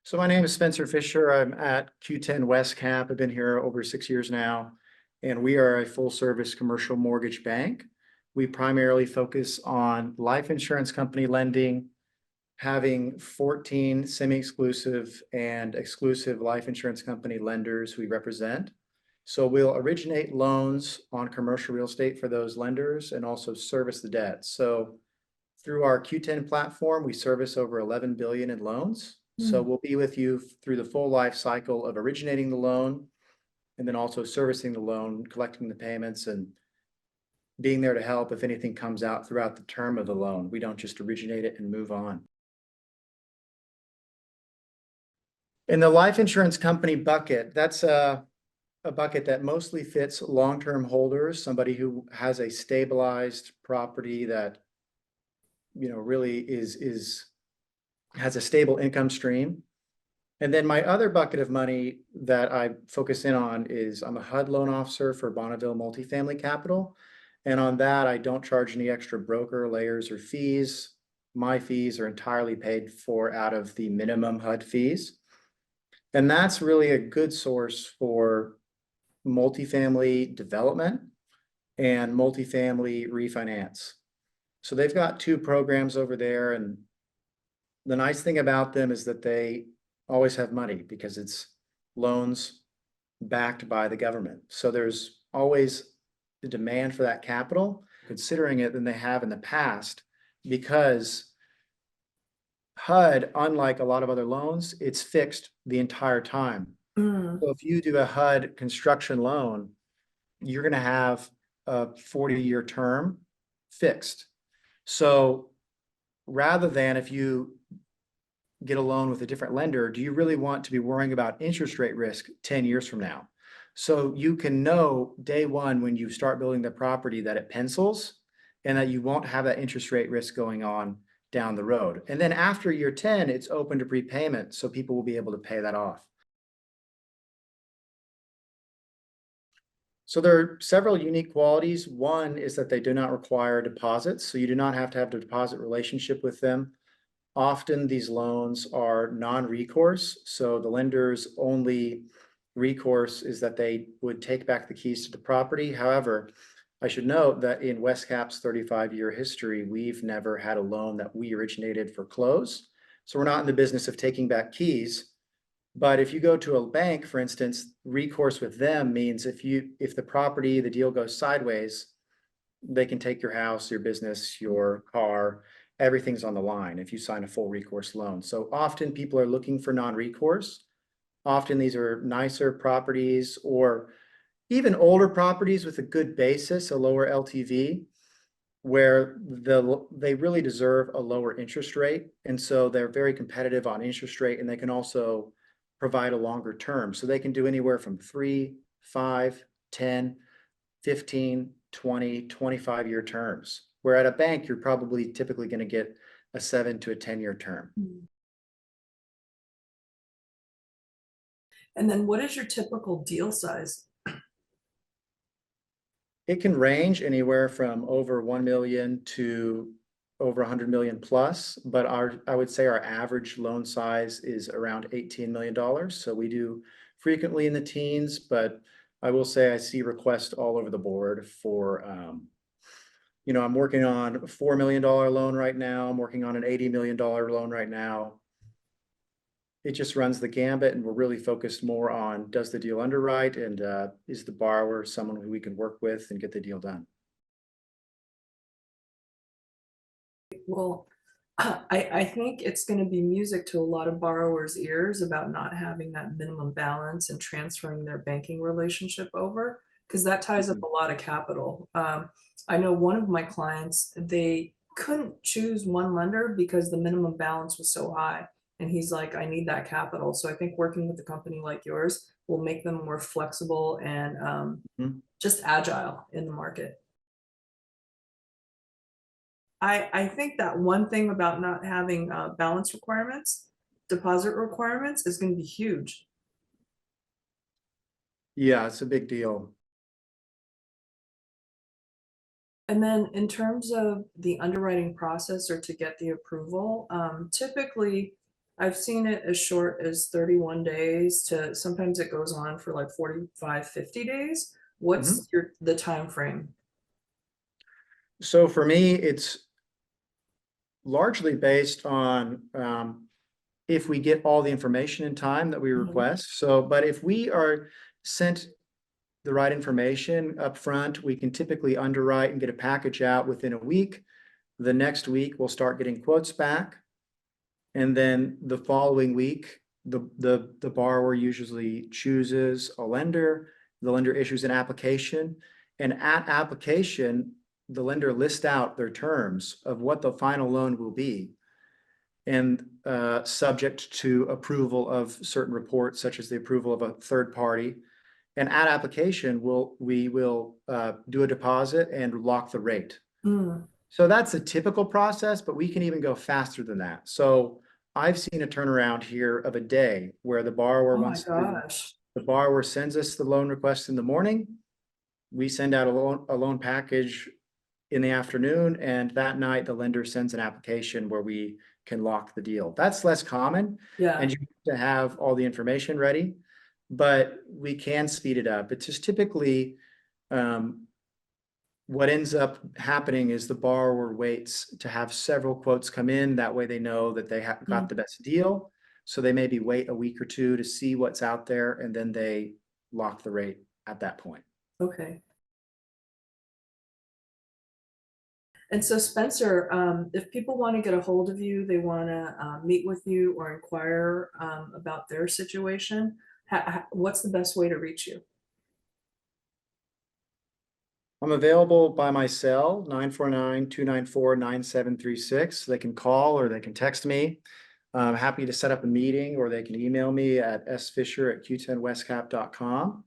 So my name is Spencer Fisher. I'm at Q10 Westcap. I've been here over 6 years now, and we are a full-service commercial mortgage bank. We primarily focus on life insurance company lending, having 14 semi-exclusive and exclusive life insurance company lenders we represent. So we'll originate loans on commercial real estate for those lenders and also service the debt. So through our Q10 platform, we service over 11 billion in loans. So we'll be with you through the full life cycle of originating the loan and then also servicing the loan, collecting the payments, and being there to help if anything comes out throughout the term of the loan. We don't just originate it and move on. In the life insurance company bucket, that's a bucket that mostly fits long-term holders, somebody who has a stabilized property that, really has a stable income stream. And then my other bucket of money that I focus in on is I'm a HUD loan officer for Bonneville Multifamily Capital. And on that, I don't charge any extra broker layers or fees. My fees are entirely paid for out of the minimum HUD fees. And that's really a good source for multifamily development and multifamily refinance. So they've got two programs over there, and the nice thing about them is that they always have money because it's loans backed by the government. So there's always the demand for that capital, considering it than they have in the past, because HUD, unlike a lot of other loans, it's fixed the entire time. So if you do a HUD construction loan, you're going to have a 40-year term fixed. So rather than if you get a loan with a different lender, do you really want to be worrying about interest rate risk 10 years from now? So you can know day one when you start building the property that it pencils and that you won't have that interest rate risk going on down the road. And then after year 10, it's open to prepayment, so people will be able to pay that off. So there are several unique qualities. One is that they do not require deposits, so you do not have to have a deposit relationship with them. Often these loans are non-recourse, so the lender's only recourse is that they would take back the keys to the property. However, I should note that in Westcap's 35-year history, we've never had a loan that we originated foreclose. So we're not in the business of taking back keys. But if you go to a bank, for instance, recourse with them means if the property, the deal goes sideways, they can take your house, your business, your car, everything's on the line if you sign a full recourse loan. So often people are looking for non-recourse. Often these are nicer properties or even older properties with a good basis, a lower LTV, where they really deserve a lower interest rate. And so they're very competitive on interest rate, and they can also provide a longer term. So they can do anywhere from 3, 5, 10, 15, 20, 25-year terms. Where at a bank, you're probably typically going to get a 7 to a 10-year term. And then what is your typical deal size? It can range anywhere from over 1 million to over 100 million plus, but I would say our average loan size is around $18 million. So we do frequently in the teens, but I will say I see requests all over the board for, I'm working on a $4 million loan right now. I'm working on an $80 million loan right now. It just runs the gambit, and we're really focused more on does the deal underwrite and is the borrower someone who we can work with and get the deal done. Well, I think it's going to be music to a lot of borrowers' ears about not having that minimum balance and transferring their banking relationship over, because that ties up a lot of capital. I know one of my clients, they couldn't choose one lender because the minimum balance was so high. And he's like, I need that capital. So I think working with a company like yours will make them more flexible and just agile in the market. I think that one thing about not having balance requirements, deposit requirements, is going to be huge. Yeah, it's a big deal. And then in terms of the underwriting process or to get the approval, typically I've seen it as short as 31 days to sometimes it goes on for like 45, 50 days. What's the time frame? So for me, it's largely based on if we get all the information in time that we request. So, but if we are sent the right information up front, we can typically underwrite and get a package out within a week. The next week, we'll start getting quotes back. And then the following week, the borrower usually chooses a lender. The lender issues an application. And at application, the lender lists out their terms of what the final loan will be. And subject to approval of certain reports, such as the approval of a third party. And at application, we will do a deposit and lock the rate. So that's a typical process, but we can even go faster than that. So I've seen a turnaround here of a day where the borrower the borrower sends us the loan request in the morning. We send out a loan package in the afternoon, and that night the lender sends an application where we can lock the deal. That's less common. Yeah. And you have to have all the information ready, but we can speed it up. It's just typically what ends up happening is the borrower waits to have several quotes come in. That way they know that they have got the best deal. So they maybe wait a week or two to see what's out there, and then they lock the rate at that point. Okay. And so Spencer, if people want to get a hold of you, they want to meet with you or inquire about their situation, what's the best way to reach you? I'm available by my cell, 949-294-9736. They can call or they can text me. I'm happy to set up a meeting, or they can email me at sfisher@q10westcap.com.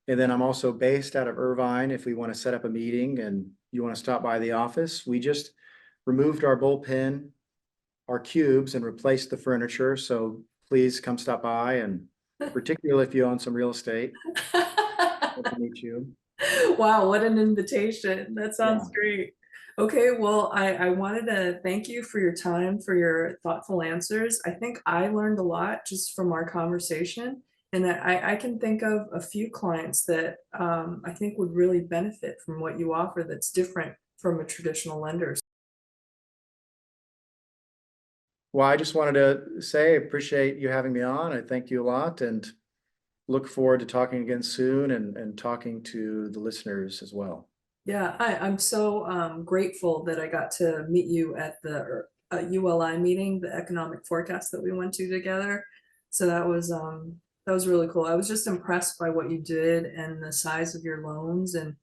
And then I'm also based out of Irvine if we want to set up a meeting and you want to stop by the office. We just removed our bullpen, our cubes, and replaced the furniture. So please come stop by, and particularly if you own some real estate, we'll meet you. Wow, what an invitation. That sounds great. Okay, well, I wanted to thank you for your time, for your thoughtful answers. I think I learned a lot just from our conversation, and that I can think of a few clients that I think would really benefit from what you offer that's different from a traditional lender. Well, I just wanted to say, I appreciate you having me on. I thank you a lot, and look forward to talking again soon and talking to the listeners as well. Yeah, I'm so grateful that I got to meet you at the ULI meeting, the economic forecast that we went to together. So that was really cool. I was just impressed by what you did and the size of your loans, and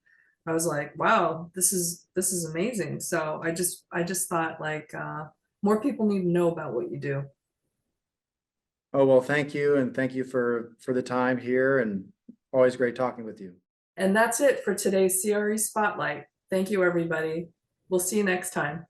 I was like, wow, this is amazing. So I just thought like more people need to know about what you do. Oh, well, thank you. And thank you for the time here, and always great talking with you. And that's it for today's CRE Spotlight. Thank you, everybody. We'll see you next time.